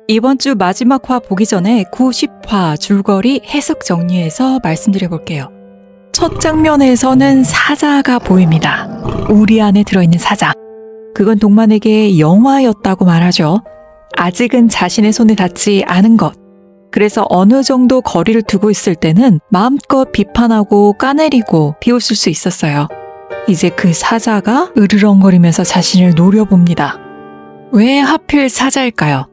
이번 주 마지막 화 보기 전에 90화 줄거리 해석 정리해서 말씀드려 볼게요. 첫 장면에서는 사자가 보입니다. 우리 안에 들어있는 사자. 그건 동만에게 영화였다고 말하죠. 아직은 자신의 손에 닿지 않은 것. 그래서 어느 정도 거리를 두고 있을 때는 마음껏 비판하고 까내리고 비웃을 수 있었어요. 이제 그 사자가 으르렁거리면서 자신을 노려봅니다. 왜 하필 사자일까요?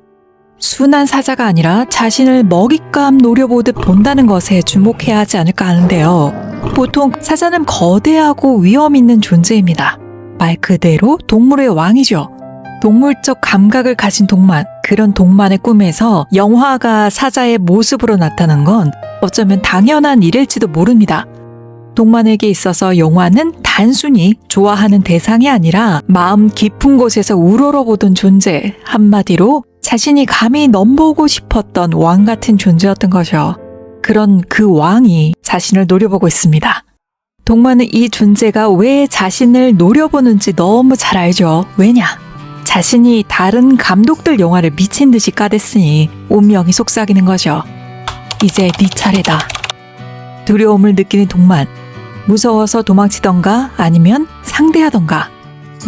순한 사자가 아니라 자신을 먹잇감 노려보듯 본다는 것에 주목해야 하지 않을까 하는데요. 보통 사자는 거대하고 위험 있는 존재입니다. 말 그대로 동물의 왕이죠. 동물적 감각을 가진 동만, 그런 동만의 꿈에서 영화가 사자의 모습으로 나타난 건 어쩌면 당연한 일일지도 모릅니다. 동만에게 있어서 영화는 단순히 좋아하는 대상이 아니라 마음 깊은 곳에서 우러러보던 존재, 한마디로 자신이 감히 넘보고 싶었던 왕 같은 존재였던 거죠. 그런 그 왕이 자신을 노려보고 있습니다. 동만은 이 존재가 왜 자신을 노려보는지 너무 잘 알죠. 왜냐? 자신이 다른 감독들 영화를 미친 듯이 까댔으니 운명이 속삭이는 거죠. 이제 네 차례다. 두려움을 느끼는 동만. 무서워서 도망치던가 아니면 상대하던가.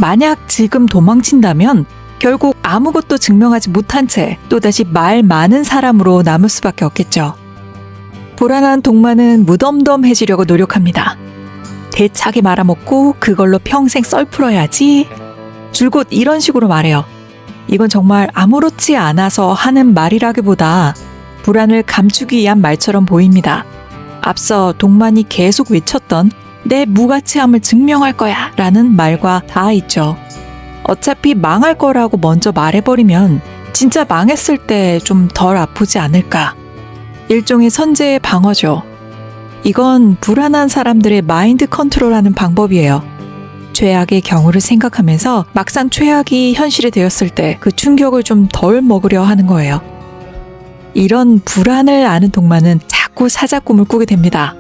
만약 지금 도망친다면 결국 아무것도 증명하지 못한 채 또다시 말 많은 사람으로 남을 수밖에 없겠죠. 불안한 동만은 무덤덤해지려고 노력합니다. 대차게 말아먹고 그걸로 평생 썰풀어야지. 줄곧 이런 식으로 말해요. 이건 정말 아무렇지 않아서 하는 말이라기보다 불안을 감추기 위한 말처럼 보입니다. 앞서 동만이 계속 외쳤던 내 무가치함을 증명할 거야 라는 말과 다 있죠. 어차피 망할 거라고 먼저 말해버리면 진짜 망했을 때 좀 덜 아프지 않을까. 일종의 선제의 방어죠. 이건 불안한 사람들의 마인드 컨트롤하는 방법이에요. 최악의 경우를 생각하면서 막상 최악이 현실이 되었을 때 그 충격을 좀 덜 먹으려 하는 거예요. 이런 불안을 아는 동만은 자꾸 사자 꿈을 꾸게 됩니다.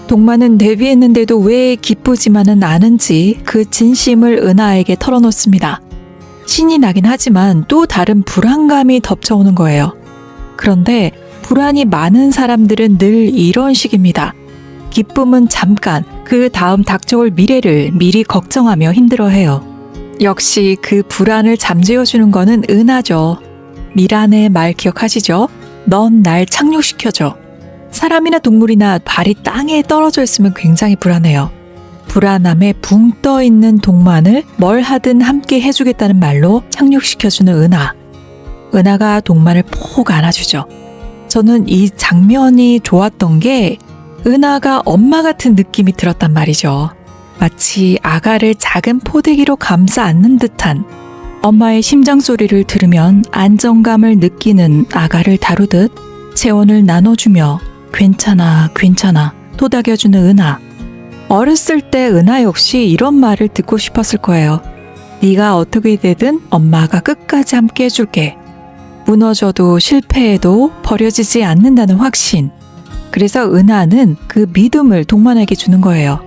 동만은 데뷔했는데도 왜 기쁘지만은 않은지 그 진심을 은하에게 털어놓습니다. 신이 나긴 하지만 또 다른 불안감이 덮쳐오는 거예요. 그런데 불안이 많은 사람들은 늘 이런 식입니다. 기쁨은 잠깐, 그 다음 닥쳐올 미래를 미리 걱정하며 힘들어해요. 역시 그 불안을 잠재워주는 거는 은하죠. 미란의 말 기억하시죠? 넌 날 착륙시켜줘. 사람이나 동물이나 발이 땅에 떨어져 있으면 굉장히 불안해요. 불안함에 붕 떠 있는 동만을 뭘 하든 함께 해주겠다는 말로 착륙시켜주는 은하. 은하가 동만을 폭 안아주죠. 저는 이 장면이 좋았던 게 은하가 엄마 같은 느낌이 들었단 말이죠. 마치 아가를 작은 포대기로 감싸 안는 듯한, 엄마의 심장 소리를 들으면 안정감을 느끼는 아가를 다루듯 체온을 나눠주며 괜찮아 괜찮아 토닥여주는 은하. 어렸을 때 은하 역시 이런 말을 듣고 싶었을 거예요. 네가 어떻게 되든 엄마가 끝까지 함께 해줄게. 무너져도 실패해도 버려지지 않는다는 확신. 그래서 은하는 그 믿음을 동만에게 주는 거예요.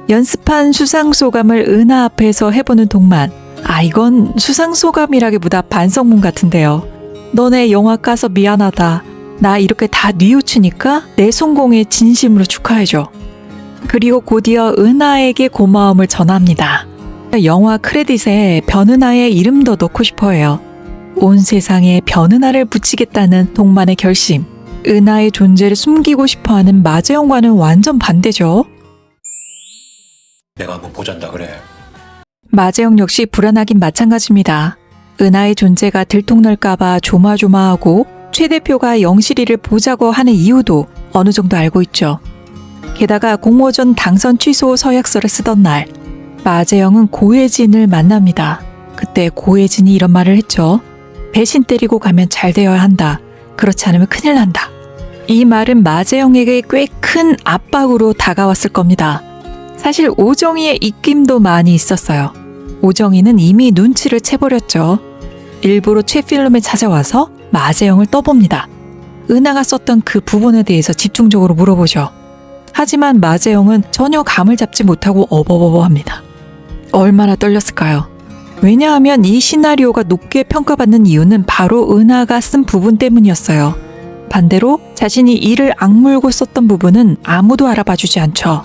연습한 수상소감을 은하 앞에서 해보는 동만. 아, 이건 수상소감이라기보다 반성문 같은데요. 너네 영화 까서 미안하다. 나 이렇게 다 뉘우치니까 내 성공에 진심으로 축하해줘. 그리고 곧이어 은하에게 고마움을 전합니다. 영화 크레딧에 변은하의 이름도 넣고 싶어해요. 온 세상에 변은하를 붙이겠다는 동만의 결심. 은하의 존재를 숨기고 싶어하는 마재영과는 완전 반대죠. 내가 한번 보잔다 그래. 마재영 역시 불안하긴 마찬가지입니다. 은하의 존재가 들통날까봐 조마조마하고 최 대표가 영실이를 보자고 하는 이유도 어느 정도 알고 있죠. 게다가 공모전 당선 취소 서약서를 쓰던 날, 마재영은 고혜진을 만납니다. 그때 고혜진이 이런 말을 했죠. 배신 때리고 가면 잘 되어야 한다. 그렇지 않으면 큰일 난다. 이 말은 마재영에게 꽤 큰 압박으로 다가왔을 겁니다. 사실 오정희의 입김도 많이 있었어요. 오정희는 이미 눈치를 채버렸죠. 일부러 최 필름에 찾아와서 마재영을 떠봅니다. 은하가 썼던 그 부분에 대해서 집중적으로 물어보죠. 하지만 마재영은 전혀 감을 잡지 못하고 어버버버합니다. 얼마나 떨렸을까요? 왜냐하면 이 시나리오가 높게 평가받는 이유는 바로 은하가 쓴 부분 때문이었어요. 반대로 자신이 이를 악물고 썼던 부분은 아무도 알아봐주지 않죠.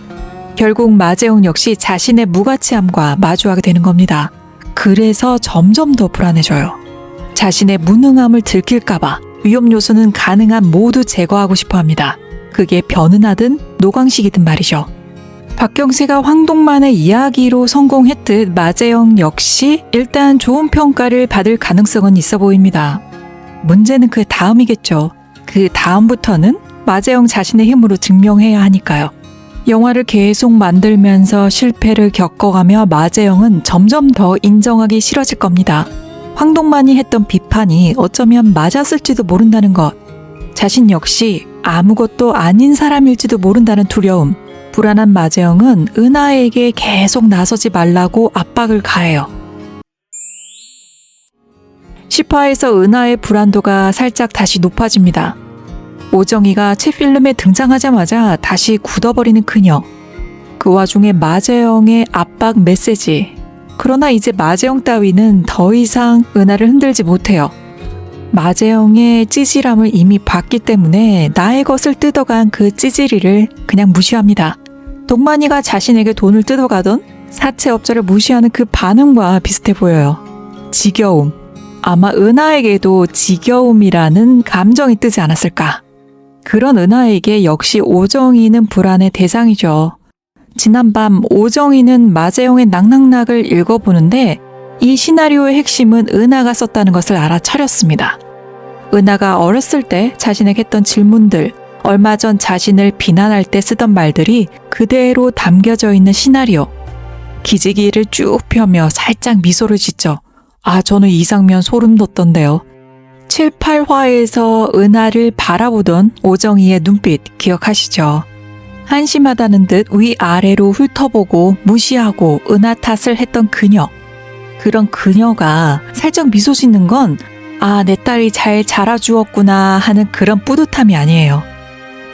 결국 마재영 역시 자신의 무가치함과 마주하게 되는 겁니다. 그래서 점점 더 불안해져요. 자신의 무능함을 들킬까봐 위험 요소는 가능한 모두 제거하고 싶어 합니다. 그게 변은하든 노광식이든 말이죠. 박경세가 황동만의 이야기로 성공했듯 마재영 역시 일단 좋은 평가를 받을 가능성은 있어 보입니다. 문제는 그 다음이겠죠. 그 다음부터는 마재영 자신의 힘으로 증명해야 하니까요. 영화를 계속 만들면서 실패를 겪어가며 마재영은 점점 더 인정하기 싫어질 겁니다. 황동만이 했던 비판이 어쩌면 맞았을지도 모른다는 것, 자신 역시 아무것도 아닌 사람일지도 모른다는 두려움, 불안한 마재영은 은하에게 계속 나서지 말라고 압박을 가해요. 10화에서 은하의 불안도가 살짝 다시 높아집니다. 오정희가 채필름에 등장하자마자 다시 굳어버리는 그녀. 그 와중에 마재영의 압박 메시지. 그러나 이제 마재영 따위는 더 이상 은하를 흔들지 못해요. 마재영의 찌질함을 이미 봤기 때문에 나의 것을 뜯어간 그 찌질이를 그냥 무시합니다. 동만이가 자신에게 돈을 뜯어가던 사채업자를 무시하는 그 반응과 비슷해 보여요. 지겨움. 아마 은하에게도 지겨움이라는 감정이 뜨지 않았을까. 그런 은하에게 역시 오정희는 불안의 대상이죠. 지난밤 오정희는 마재영의 낙낙낙을 읽어보는데 이 시나리오의 핵심은 은하가 썼다는 것을 알아차렸습니다. 은하가 어렸을 때 자신에게 했던 질문들, 얼마 전 자신을 비난할 때 쓰던 말들이 그대로 담겨져 있는 시나리오. 기지개를 쭉 펴며 살짝 미소를 짓죠. 아, 저는 이 장면 소름 돋던데요. 7, 8화에서 은하를 바라보던 오정희의 눈빛 기억하시죠? 한심하다는 듯 위아래로 훑어보고 무시하고 은하 탓을 했던 그녀. 그런 그녀가 살짝 미소 짓는 건 아, 내 딸이 잘 자라주었구나 하는 그런 뿌듯함이 아니에요.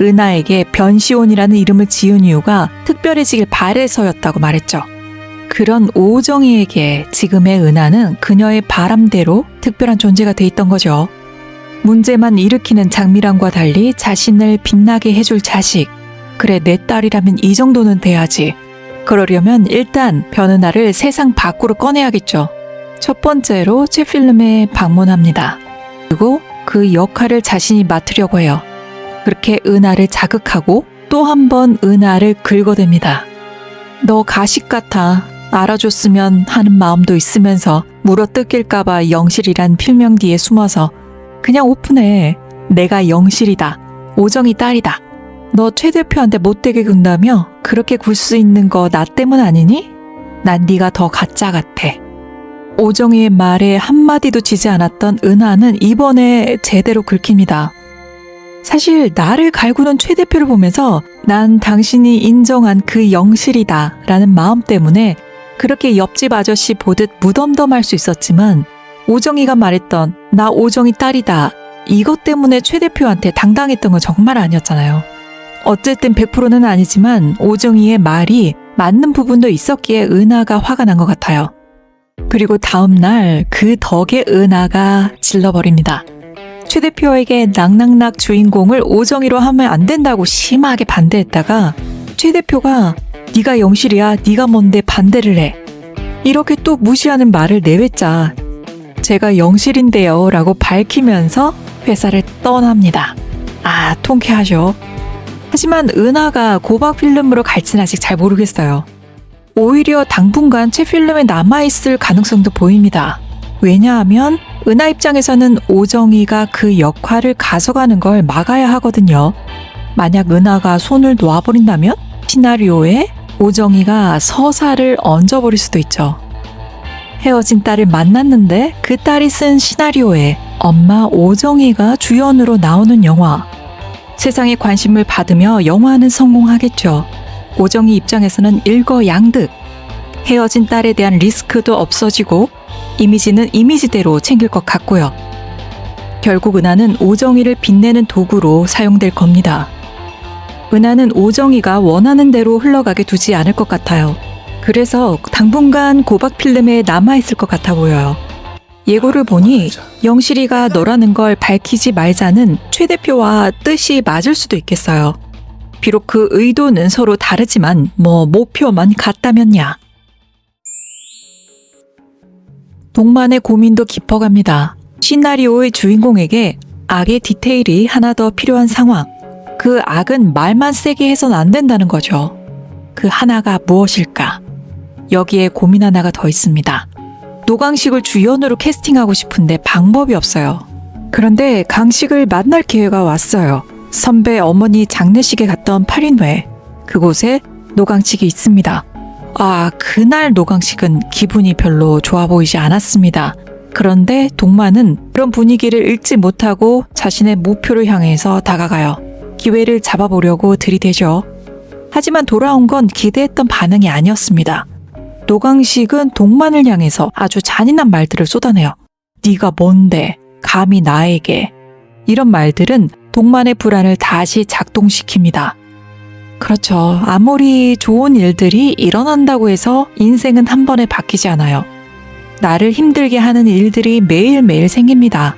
은하에게 변시온이라는 이름을 지은 이유가 특별해지길 바래서였다고 말했죠. 그런 오정희에게 지금의 은하는 그녀의 바람대로 특별한 존재가 돼 있던 거죠. 문제만 일으키는 장미란과 달리 자신을 빛나게 해줄 자식. 그래, 내 딸이라면 이 정도는 돼야지. 그러려면 일단 변은하를 세상 밖으로 꺼내야겠죠. 첫 번째로 채필름에 방문합니다. 그리고 그 역할을 자신이 맡으려고 해요. 그렇게 은하를 자극하고 또 한 번 은하를 긁어댑니다. 너 가식 같아. 알아줬으면 하는 마음도 있으면서 물어뜯길까봐 영실이란 필명 뒤에 숨어서 그냥 오픈해. 내가 영실이다. 오정희 딸이다. 너 최 대표한테 못되게 군다며 그렇게 굴 수 있는 거 나 때문 아니니? 난 네가 더 가짜 같아. 오정희의 말에 한마디도 지지 않았던 은하는 이번에 제대로 긁힙니다. 사실 나를 갈구는 최 대표를 보면서 난 당신이 인정한 그 영실이다 라는 마음 때문에 그렇게 옆집 아저씨 보듯 무덤덤할 수 있었지만 오정희가 말했던 나 오정희 딸이다 이것 때문에 최 대표한테 당당했던 건 정말 아니었잖아요. 어쨌든 100%는 아니지만 오정희의 말이 맞는 부분도 있었기에 은하가 화가 난 것 같아요. 그리고 다음날 그 덕에 은하가 질러버립니다. 최 대표에게 낙낙낙 주인공을 오정희로 하면 안 된다고 심하게 반대했다가 최 대표가 네가 영실이야, 네가 뭔데 반대를 해. 이렇게 또 무시하는 말을 내뱉자 제가 영실인데요 라고 밝히면서 회사를 떠납니다. 아, 통쾌하죠. 하지만 은하가 고박 필름으로 갈지는 아직 잘 모르겠어요. 오히려 당분간 최 필름에 남아있을 가능성도 보입니다. 왜냐하면 은하 입장에서는 오정희가 그 역할을 가져가는 걸 막아야 하거든요. 만약 은하가 손을 놓아버린다면 시나리오에 오정희가 서사를 얹어버릴 수도 있죠. 헤어진 딸을 만났는데 그 딸이 쓴 시나리오에 엄마 오정희가 주연으로 나오는 영화. 세상의 관심을 받으며 영화는 성공하겠죠. 오정희 입장에서는 일거양득. 헤어진 딸에 대한 리스크도 없어지고 이미지는 이미지대로 챙길 것 같고요. 결국 은하는 오정희를 빛내는 도구로 사용될 겁니다. 은하는 오정희가 원하는 대로 흘러가게 두지 않을 것 같아요. 그래서 당분간 고박 필름에 남아있을 것 같아 보여요. 예고를 보니 영실이가 너라는 걸 밝히지 말자는 최 대표와 뜻이 맞을 수도 있겠어요. 비록 그 의도는 서로 다르지만 목표만 같다면야. 동만의 고민도 깊어갑니다. 시나리오의 주인공에게 악의 디테일이 하나 더 필요한 상황. 그 악은 말만 세게 해선 안 된다는 거죠. 그 하나가 무엇일까? 여기에 고민 하나가 더 있습니다. 노강식을 주연으로 캐스팅하고 싶은데 방법이 없어요. 그런데 강식을 만날 기회가 왔어요. 선배 어머니 장례식에 갔던 8인회. 그곳에 노강식이 있습니다. 그날 노강식은 기분이 별로 좋아 보이지 않았습니다. 그런데 동만은 그런 분위기를 읽지 못하고 자신의 목표를 향해서 다가가요. 기회를 잡아보려고 들이대죠. 하지만 돌아온 건 기대했던 반응이 아니었습니다. 노강식은 동만을 향해서 아주 잔인한 말들을 쏟아내요. 네가 뭔데? 감히 나에게. 이런 말들은 동만의 불안을 다시 작동시킵니다. 그렇죠. 아무리 좋은 일들이 일어난다고 해서 인생은 한 번에 바뀌지 않아요. 나를 힘들게 하는 일들이 매일매일 생깁니다.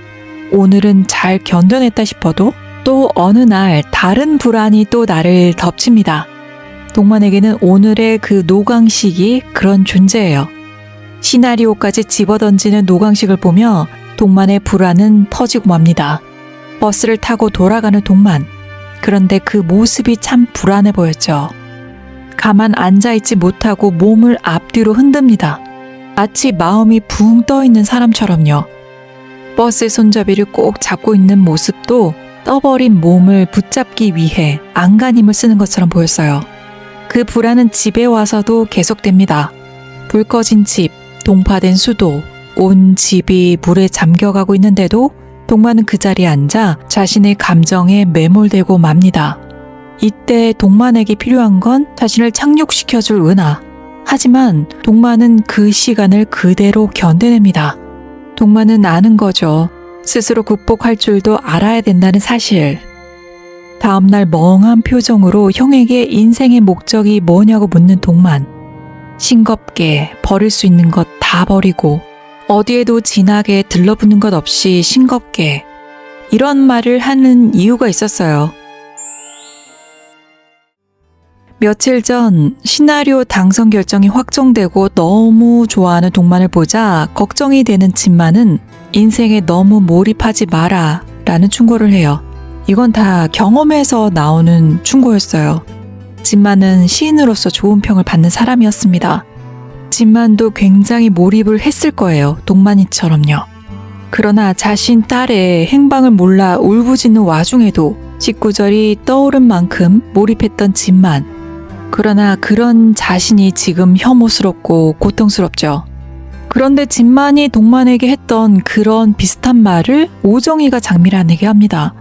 오늘은 잘 견뎌냈다 싶어도 또 어느 날 다른 불안이 또 나를 덮칩니다. 동만에게는 오늘의 그 노강식이 그런 존재예요. 시나리오까지 집어던지는 노강식을 보며 동만의 불안은 터지고 맙니다. 버스를 타고 돌아가는 동만. 그런데 그 모습이 참 불안해 보였죠. 가만 앉아있지 못하고 몸을 앞뒤로 흔듭니다. 마치 마음이 붕 떠있는 사람처럼요. 버스의 손잡이를 꼭 잡고 있는 모습도 떠버린 몸을 붙잡기 위해 안간힘을 쓰는 것처럼 보였어요. 그 불안은 집에 와서도 계속됩니다. 불 꺼진 집, 동파된 수도, 온 집이 물에 잠겨가고 있는데도 동만은 그 자리에 앉아 자신의 감정에 매몰되고 맙니다. 이때 동만에게 필요한 건 자신을 착륙시켜줄 은하. 하지만 동만은 그 시간을 그대로 견뎌냅니다. 동만은 아는 거죠. 스스로 극복할 줄도 알아야 된다는 사실. 다음날 멍한 표정으로 형에게 인생의 목적이 뭐냐고 묻는 동만. 싱겁게 버릴 수 있는 것 다 버리고 어디에도 진하게 들러붙는 것 없이 싱겁게. 이런 말을 하는 이유가 있었어요. 며칠 전 시나리오 당선 결정이 확정되고 너무 좋아하는 동만을 보자 걱정이 되는 진만은 인생에 너무 몰입하지 마라 라는 충고를 해요. 이건 다 경험에서 나오는 충고였어요. 진만은 시인으로서 좋은 평을 받는 사람이었습니다. 진만도 굉장히 몰입을 했을 거예요. 동만이처럼요. 그러나 자신 딸의 행방을 몰라 울부짖는 와중에도 직구절이 떠오른 만큼 몰입했던 진만. 그러나 그런 자신이 지금 혐오스럽고 고통스럽죠. 그런데 진만이 동만에게 했던 그런 비슷한 말을 오정희가 장미란에게 합니다.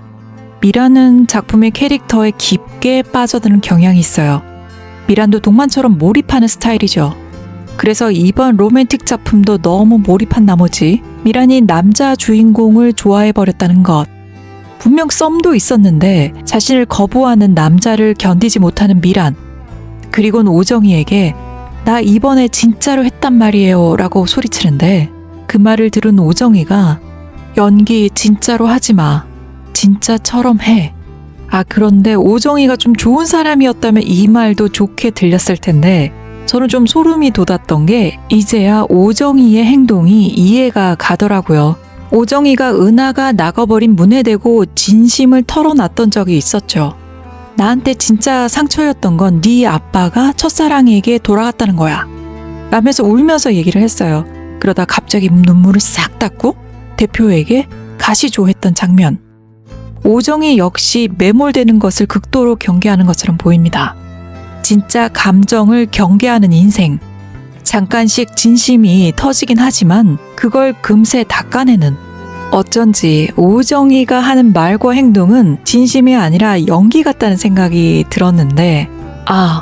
미란은 작품의 캐릭터에 깊게 빠져드는 경향이 있어요. 미란도 동만처럼 몰입하는 스타일이죠. 그래서 이번 로맨틱 작품도 너무 몰입한 나머지 미란이 남자 주인공을 좋아해버렸다는 것. 분명 썸도 있었는데 자신을 거부하는 남자를 견디지 못하는 미란. 그리고는 오정희에게 나 이번에 진짜로 했단 말이에요 라고 소리치는데 그 말을 들은 오정희가 연기 진짜로 하지 마. 진짜처럼 해. 그런데 오정희가 좀 좋은 사람이었다면 이 말도 좋게 들렸을 텐데 저는 좀 소름이 돋았던 게 이제야 오정희의 행동이 이해가 가더라고요. 오정희가 은하가 나가버린 문에 대고 진심을 털어놨던 적이 있었죠. 나한테 진짜 상처였던 건 네 아빠가 첫사랑에게 돌아갔다는 거야 라면서 울면서 얘기를 했어요. 그러다 갑자기 눈물을 싹 닦고 대표에게 가시조했던 장면. 오정희 역시 매몰되는 것을 극도로 경계하는 것처럼 보입니다. 진짜 감정을 경계하는 인생. 잠깐씩 진심이 터지긴 하지만 그걸 금세 닦아내는. 어쩐지 오정희가 하는 말과 행동은 진심이 아니라 연기 같다는 생각이 들었는데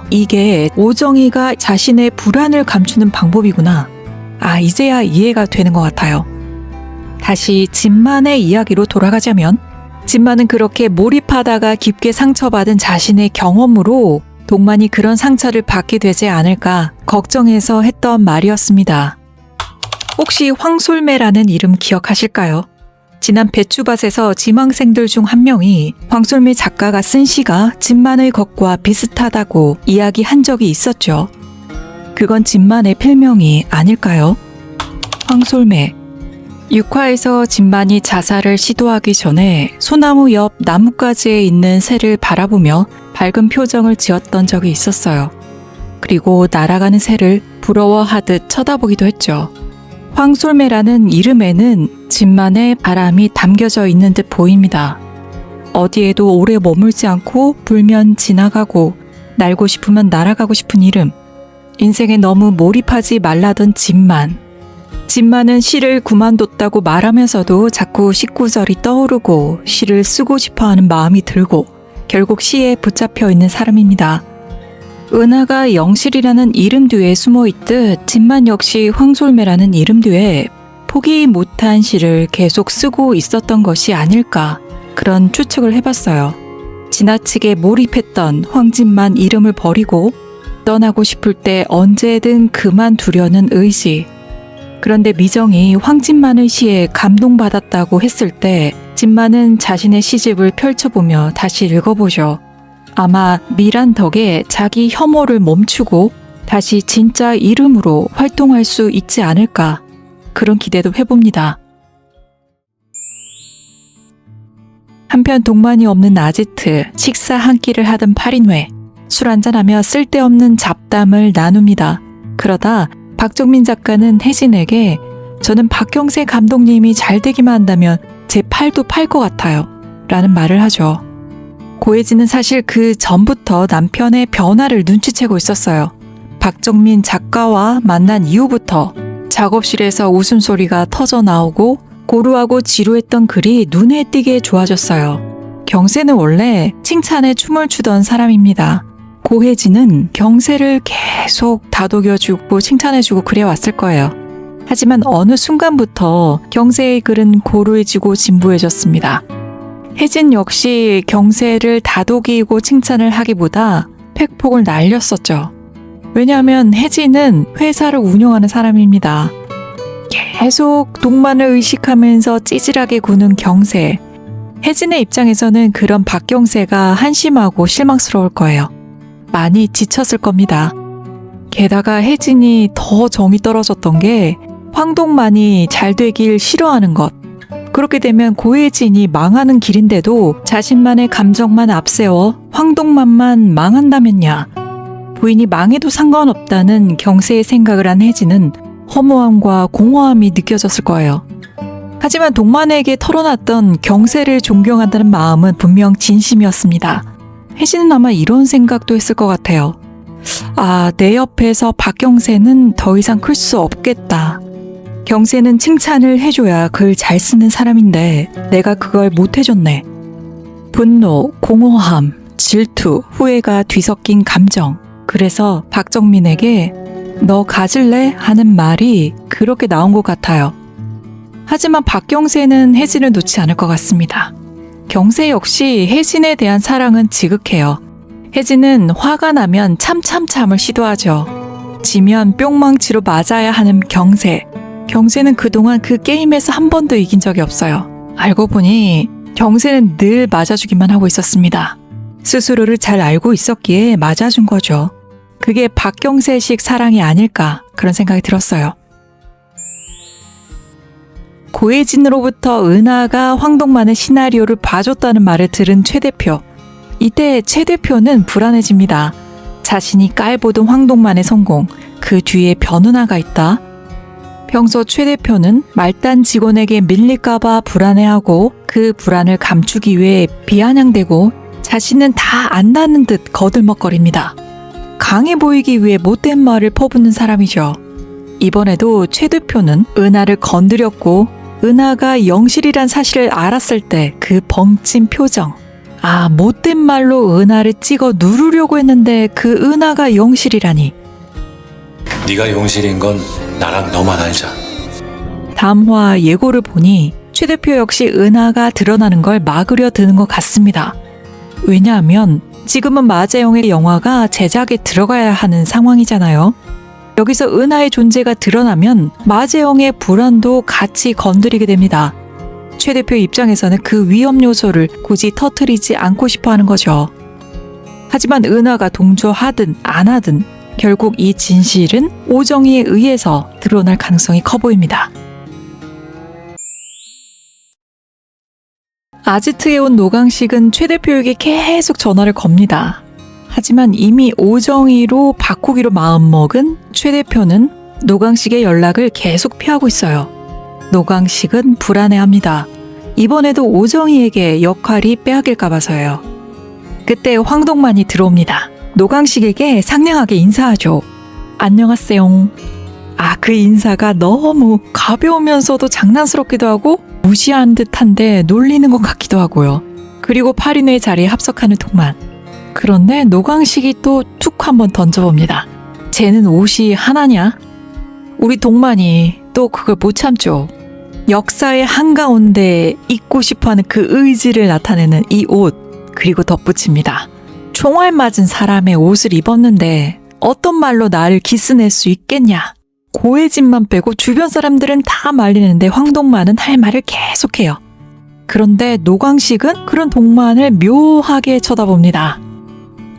이게 오정희가 자신의 불안을 감추는 방법이구나. 이제야 이해가 되는 것 같아요. 다시 진만의 이야기로 돌아가자면 진만은 그렇게 몰입하다가 깊게 상처받은 자신의 경험으로 동만이 그런 상처를 받게 되지 않을까 걱정해서 했던 말이었습니다. 혹시 황솔매라는 이름 기억하실까요? 지난 배추밭에서 지망생들 중 한 명이 황솔매 작가가 쓴 시가 진만의 것과 비슷하다고 이야기한 적이 있었죠. 그건 진만의 필명이 아닐까요? 황솔매. 육화에서 진만이 자살을 시도하기 전에 소나무 옆 나뭇가지에 있는 새를 바라보며 밝은 표정을 지었던 적이 있었어요. 그리고 날아가는 새를 부러워하듯 쳐다보기도 했죠. 황솔매라는 이름에는 진만의 바람이 담겨져 있는 듯 보입니다. 어디에도 오래 머물지 않고 불면 지나가고 날고 싶으면 날아가고 싶은 이름. 인생에 너무 몰입하지 말라던 진만. 진만은 시를 그만뒀다고 말하면서도 자꾸 19절이 떠오르고 시를 쓰고 싶어하는 마음이 들고 결국 시에 붙잡혀 있는 사람입니다. 은하가 영실이라는 이름 뒤에 숨어 있듯 진만 역시 황솔매라는 이름 뒤에 포기 못한 시를 계속 쓰고 있었던 것이 아닐까 그런 추측을 해봤어요. 지나치게 몰입했던 황진만 이름을 버리고 떠나고 싶을 때 언제든 그만두려는 의지. 그런데 미정이 황진만의 시에 감동받았다고 했을 때 진만은 자신의 시집을 펼쳐보며 다시 읽어보죠. 아마 미란 덕에 자기 혐오를 멈추고 다시 진짜 이름으로 활동할 수 있지 않을까 그런 기대도 해봅니다. 한편 동만이 없는 아지트 식사 한 끼를 하던 8인회 술 한잔하며 쓸데없는 잡담을 나눕니다. 그러다 박정민 작가는 혜진에게 저는 박경세 감독님이 잘 되기만 한다면 제 팔도 팔 것 같아요 라는 말을 하죠. 고혜진은 사실 그 전부터 남편의 변화를 눈치채고 있었어요. 박정민 작가와 만난 이후부터 작업실에서 웃음소리가 터져 나오고 고루하고 지루했던 글이 눈에 띄게 좋아졌어요. 경세는 원래 칭찬에 춤을 추던 사람입니다. 고혜진은 경세를 계속 다독여주고 칭찬해주고 그래왔을 거예요. 하지만 어느 순간부터 경세의 글은 고루해지고 진부해졌습니다. 혜진 역시 경세를 다독이고 칭찬을 하기보다 팩폭을 날렸었죠. 왜냐하면 혜진은 회사를 운영하는 사람입니다. 계속 동만을 의식하면서 찌질하게 구는 경세. 혜진의 입장에서는 그런 박경세가 한심하고 실망스러울 거예요. 많이 지쳤을 겁니다. 게다가 혜진이 더 정이 떨어졌던 게 황동만이 잘 되길 싫어하는 것. 그렇게 되면 고혜진이 망하는 길인데도 자신만의 감정만 앞세워 황동만만 망한다면야. 부인이 망해도 상관없다는 경세의 생각을 한 혜진은 허무함과 공허함이 느껴졌을 거예요. 하지만 동만에게 털어놨던 경세를 존경한다는 마음은 분명 진심이었습니다. 혜진은 아마 이런 생각도 했을 것 같아요. 아, 내 옆에서 박경세는 더 이상 클 수 없겠다. 경세는 칭찬을 해줘야 글 잘 쓰는 사람인데 내가 그걸 못 해줬네. 분노, 공허함, 질투, 후회가 뒤섞인 감정. 그래서 박정민에게 너 가질래? 하는 말이 그렇게 나온 것 같아요. 하지만 박경세는 혜진을 놓지 않을 것 같습니다. 경세 역시 혜진에 대한 사랑은 지극해요. 혜진은 화가 나면 참을 시도하죠. 지면 뿅망치로 맞아야 하는 경세. 경세는 그동안 그 게임에서 한 번도 이긴 적이 없어요. 알고 보니 경세는 늘 맞아주기만 하고 있었습니다. 스스로를 잘 알고 있었기에 맞아준 거죠. 그게 박경세식 사랑이 아닐까 그런 생각이 들었어요. 고혜진으로부터 은하가 황동만의 시나리오를 봐줬다는 말을 들은 최 대표. 이때 최 대표는 불안해집니다. 자신이 깔보던 황동만의 성공, 그 뒤에 변은하가 있다. 평소 최 대표는 말단 직원에게 밀릴까봐 불안해하고 그 불안을 감추기 위해 비아냥대고 자신은 다 안다는 듯 거들먹거립니다. 강해 보이기 위해 못된 말을 퍼붓는 사람이죠. 이번에도 최 대표는 은하를 건드렸고 은하가 영실이란 사실을 알았을 때 그 벙찐 표정. 아, 못된 말로 은하를 찍어 누르려고 했는데 그 은하가 영실이라니. 네가 용실인 건 나랑 너만 알자. 담화 예고를 보니 최 대표 역시 은하가 드러나는 걸 막으려 드는 것 같습니다. 왜냐하면 지금은 마재영의 영화가 제작에 들어가야 하는 상황이잖아요. 여기서 은하의 존재가 드러나면 마재영의 불안도 같이 건드리게 됩니다. 최 대표 입장에서는 그 위험 요소를 굳이 터뜨리지 않고 싶어 하는 거죠. 하지만 은하가 동조하든 안 하든 결국 이 진실은 오정희에 의해서 드러날 가능성이 커 보입니다. 아지트에 온 노강식은 최 대표에게 계속 전화를 겁니다. 하지만 이미 오정희로 바꾸기로 마음먹은 최 대표는 노강식의 연락을 계속 피하고 있어요. 노강식은 불안해합니다. 이번에도 오정희에게 역할이 빼앗길까 봐서예요. 그때 황동만이 들어옵니다. 노강식에게 상냥하게 인사하죠. 안녕하세요. 그 인사가 너무 가벼우면서도 장난스럽기도 하고 무시한 듯한데 놀리는 것 같기도 하고요. 그리고 8인의 자리에 합석하는 동만. 그런데 노강식이 또 툭 한번 던져봅니다. 쟤는 옷이 하나냐? 우리 동만이 또 그걸 못 참죠. 역사의 한가운데 입고 싶어하는 그 의지를 나타내는 이 옷. 그리고 덧붙입니다. 총알 맞은 사람의 옷을 입었는데 어떤 말로 나를 기스낼 수 있겠냐? 고혜진만 빼고 주변 사람들은 다 말리는데 황동만은 할 말을 계속해요. 그런데 노강식은 그런 동만을 묘하게 쳐다봅니다.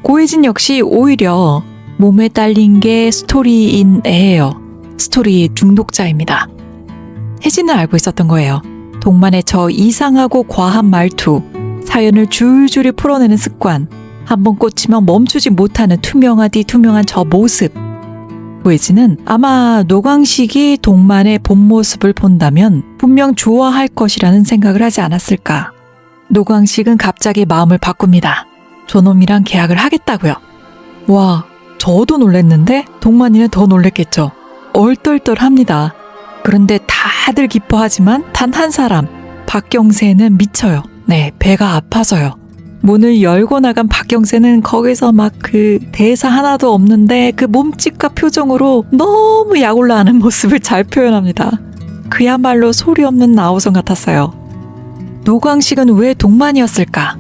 고혜진 역시 오히려 몸에 딸린 게 스토리인 애예요. 스토리 중독자입니다. 혜진은 알고 있었던 거예요. 동만의 저 이상하고 과한 말투, 사연을 줄줄이 풀어내는 습관, 한번 꽂히면 멈추지 못하는 투명하디 투명한 저 모습. 고혜진은 아마 노강식이 동만의 본 모습을 본다면 분명 좋아할 것이라는 생각을 하지 않았을까. 노강식은 갑자기 마음을 바꿉니다. 저놈이랑 계약을 하겠다고요. 와, 저도 놀랬는데 동만이는 더 놀랬겠죠. 얼떨떨합니다. 그런데 다들 기뻐하지만 단 한 사람, 박경세는 미쳐요. 네, 배가 아파서요. 문을 열고 나간 박경세는 거기서 막 그 대사 하나도 없는데 그 몸짓과 표정으로 너무 약 올라가는 모습을 잘 표현합니다. 그야말로 소리 없는 나호성 같았어요. 노광식은 왜 동만이었을까?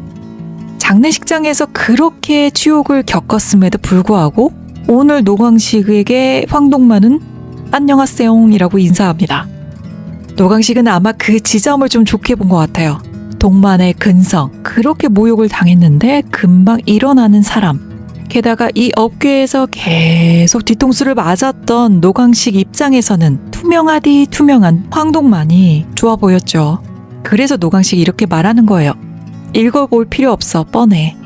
장례식장에서 그렇게 치욕을 겪었음에도 불구하고 오늘 노광식에게 황동만은 안녕하세요이라고 인사합니다. 노광식은 아마 그 지점을 좀 좋게 본 것 같아요. 동만의 근성, 그렇게 모욕을 당했는데 금방 일어나는 사람. 게다가 이 업계에서 계속 뒤통수를 맞았던 노광식 입장에서는 투명하디 투명한 황동만이 좋아 보였죠. 그래서 노광식이 이렇게 말하는 거예요. 읽어볼 필요 없어, 뻔해.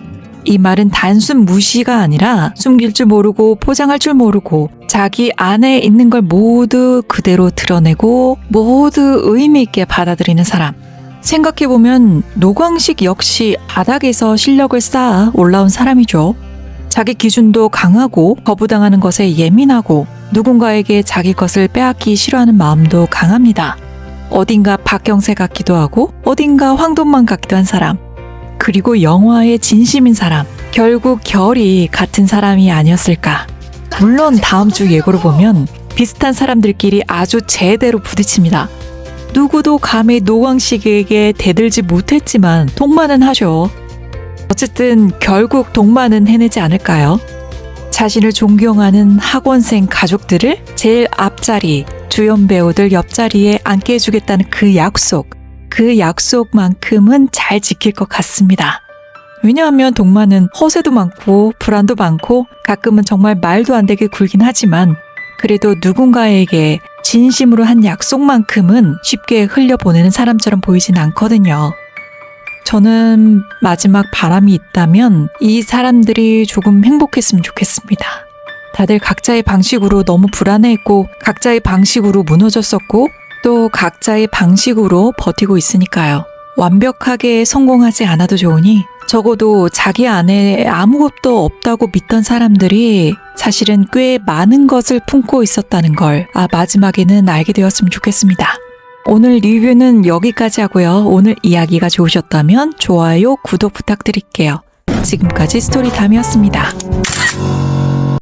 이 말은 단순 무시가 아니라 숨길 줄 모르고 포장할 줄 모르고 자기 안에 있는 걸 모두 그대로 드러내고 모두 의미 있게 받아들이는 사람. 생각해보면 노광식 역시 바닥에서 실력을 쌓아 올라온 사람이죠. 자기 기준도 강하고 거부당하는 것에 예민하고 누군가에게 자기 것을 빼앗기 싫어하는 마음도 강합니다. 어딘가 박경세 같기도 하고 어딘가 황동만 같기도 한 사람. 그리고 영화의 진심인 사람. 결국 결이 같은 사람이 아니었을까. 물론 다음 주 예고를 보면 비슷한 사람들끼리 아주 제대로 부딪힙니다. 누구도 감히 노광식에게 대들지 못했지만 동만은 하죠. 어쨌든 결국 동만은 해내지 않을까요? 자신을 존경하는 학원생 가족들을 제일 앞자리, 주연 배우들 옆자리에 앉게 해주겠다는 그 약속만큼은 잘 지킬 것 같습니다. 왜냐하면 동만은 허세도 많고 불안도 많고 가끔은 정말 말도 안 되게 굴긴 하지만 그래도 누군가에게 진심으로 한 약속만큼은 쉽게 흘려보내는 사람처럼 보이진 않거든요. 저는 마지막 바람이 있다면 이 사람들이 조금 행복했으면 좋겠습니다. 다들 각자의 방식으로 너무 불안해했고 각자의 방식으로 무너졌었고 또 각자의 방식으로 버티고 있으니까요. 완벽하게 성공하지 않아도 좋으니 적어도 자기 안에 아무것도 없다고 믿던 사람들이 사실은 꽤 많은 것을 품고 있었다는 걸 마지막에는 알게 되었으면 좋겠습니다. 오늘 리뷰는 여기까지 하고요. 오늘 이야기가 좋으셨다면 좋아요, 구독 부탁드릴게요. 지금까지 스토리탐이었습니다.